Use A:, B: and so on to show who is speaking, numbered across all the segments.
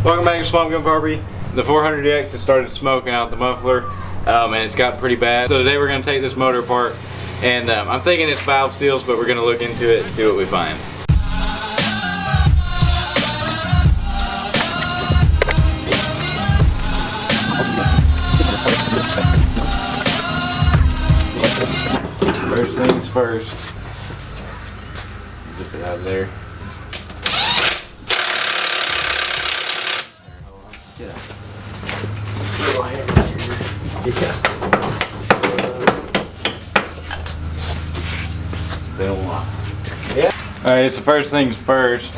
A: Welcome back to Swamp Gun Barbie. The 400X has started smoking out the muffler, and it's got pretty bad. So today we're going to take this motor apart, and I'm thinking it's valve seals, but we're going to look into it and see what we find. First things first, zip it out of there. Yeah. Yeah. Alright, so first things first,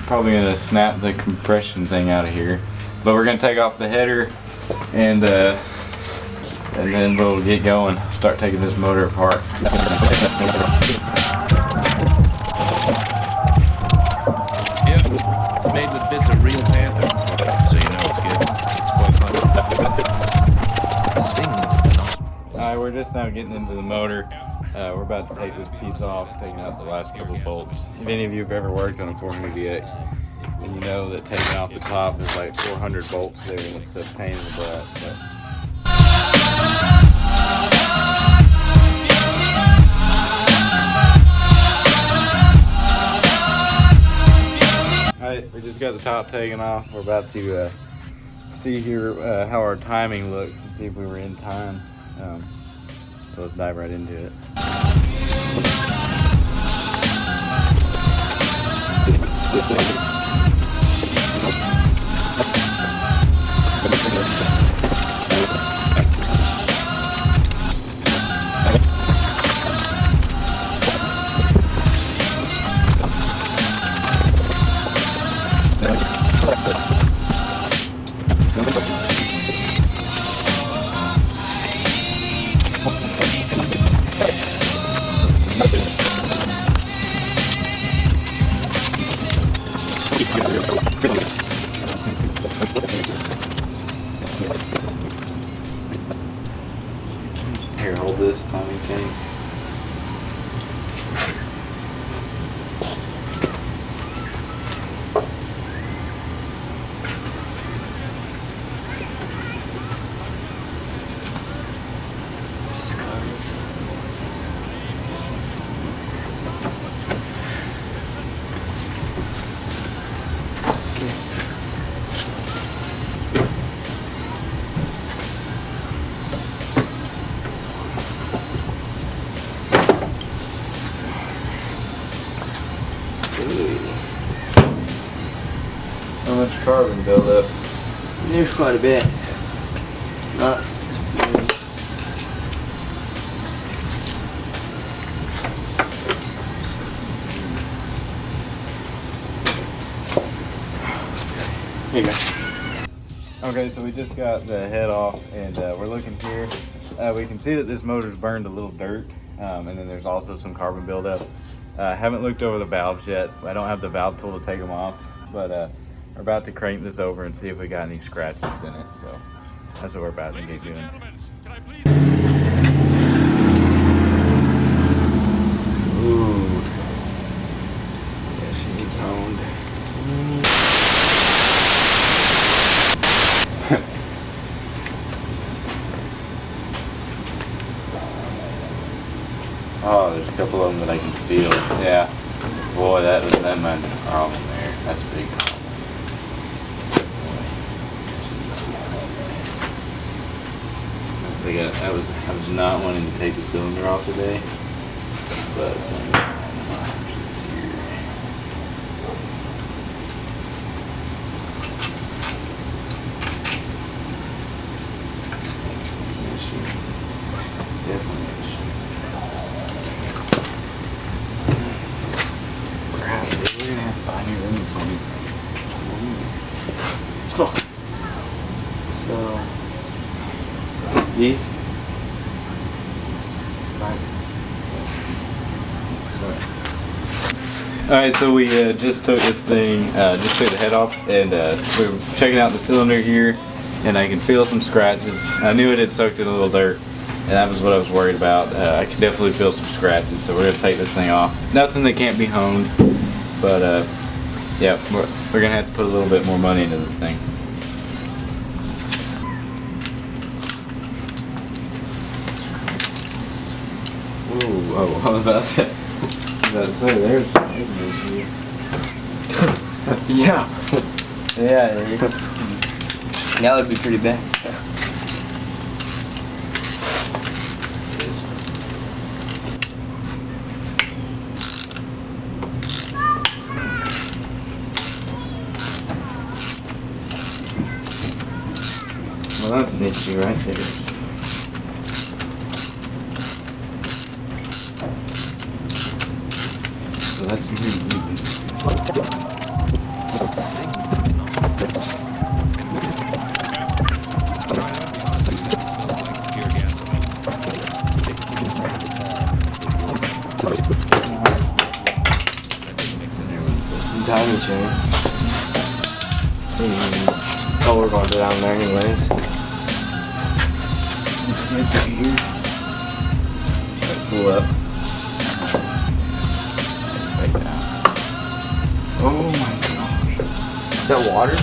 A: probably gonna snap the compression thing out of here. But we're gonna take off the header and then we'll get going, start taking this motor apart.
B: Yep, it's made with bits of real panther, so you know it's good. It's quite fun.
A: Alright, we're just now getting into the motor. We're about to take this piece off, taking out the last couple bolts. If any of you have ever worked on a 400DX, and you know that taking off the top, there's like 400 bolts there, and it's a pain in the butt. But Alright, we just got the top taken off. We're about to see here how our timing looks and see if we were in time. So let's dive right into it. Here, hold this, Tommy King. How much carbon buildup?
C: There's quite a bit. Not Here you go.
A: Okay, so we just got the head off, and we're looking here. We can see that this motor's burned a little dirt, and then there's also some carbon buildup. I haven't looked over the valves yet. I don't have the valve tool to take them off, but we're about to crank this over and see if we got any scratches in it. So that's what we're about to get doing. Ooh.
C: Yeah, she needs honed.
A: Oh, there's a couple of them that I can feel. Yeah. Boy, that might have been a problem there. That's a big problem. I was not wanting to take the cylinder off today, but
C: So these.
A: Alright, so we just took this thing, just took the head off, and we were checking out the cylinder here, and I can feel some scratches. I knew it had soaked in a little dirt, and that was what I was worried about. I could definitely feel some scratches, so we're going to take this thing off. Nothing that can't be honed, but Yep, we're gonna have to put a little bit more money into this thing. Ooh, oh, I was about to say, there's
C: Yeah.
A: yeah,
C: That would be pretty bad.
A: well, that's an issue right there. So that's
C: Timing chain. Oh, we're going to go down there anyways.
A: pull up. Take it out. Oh my gosh.
C: Is that water?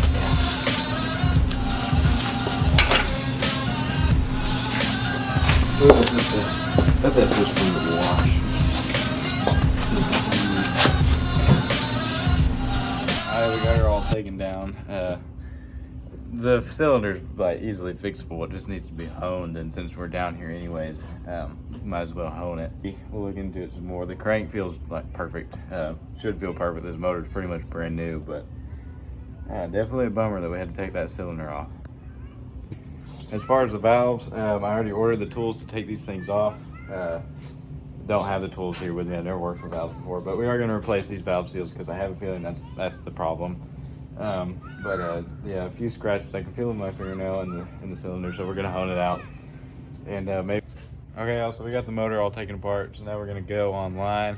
A: That's just from the wash. Alright, we got her all taken down. The cylinder's like easily fixable. It just needs to be honed, and since we're down here anyways, might as well hone it. We'll look into it some more. The crank feels like perfect. Should feel perfect. This motor's pretty much brand new, but definitely a bummer that we had to take that cylinder off. As far as the valves, I already ordered the tools to take these things off. Don't have the tools here with me. I've never worked with valves before, but we are going to replace these valve seals because I have a feeling that's the problem. Yeah, a few scratches. I can feel in my fingernail in the cylinder, so we're going to hone it out. And maybe. Okay, so we got the motor all taken apart, so now we're going to go online.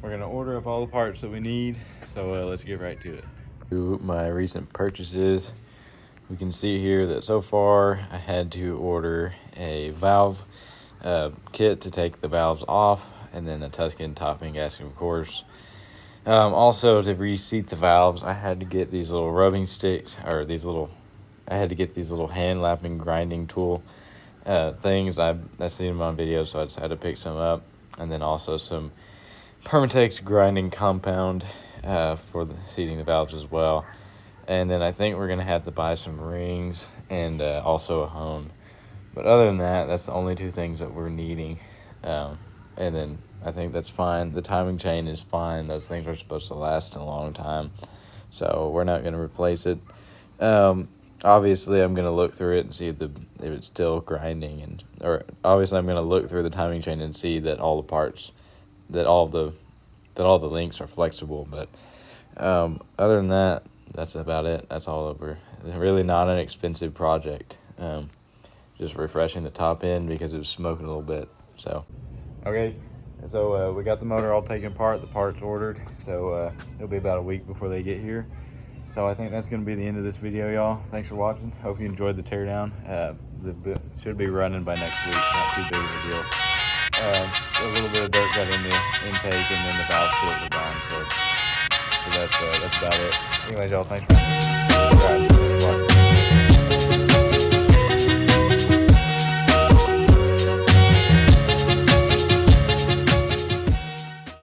A: We're going to order up all the parts that we need, so let's get right to it. To my recent purchases, we can see here that so far I had to order a valve kit to take the valves off, and then a Tuscan topping gasket, of course. Also, to reseat the valves, I had to get these little rubbing sticks, or I had to get these little hand lapping grinding tool things. I've seen them on video, so I just had to pick some up, and then also some Permatex grinding compound for seating the valves as well. And then I think we're gonna have to buy some rings and also a hone. But other than that, that's the only two things that we're needing. And then I think that's fine. The timing chain is fine. Those things are supposed to last a long time, so we're not gonna replace it. Obviously, I'm gonna look through it and see if it's still grinding, or obviously I'm gonna look through the timing chain and see that all the parts, that all the links are flexible. But other than that, that's about it. That's all over. It's really not an expensive project. Just refreshing the top end because it was smoking a little bit. So, okay. So we got the motor all taken apart, the parts ordered. So it'll be about a week before they get here. So I think that's going to be the end of this video, y'all. Thanks for watching. Hope you enjoyed the teardown. Should be running by next week. Not too big of a deal. A little bit of dirt got in the intake, and then the valve seals are gone. So that's about it. Anyways, y'all, thanks for watching.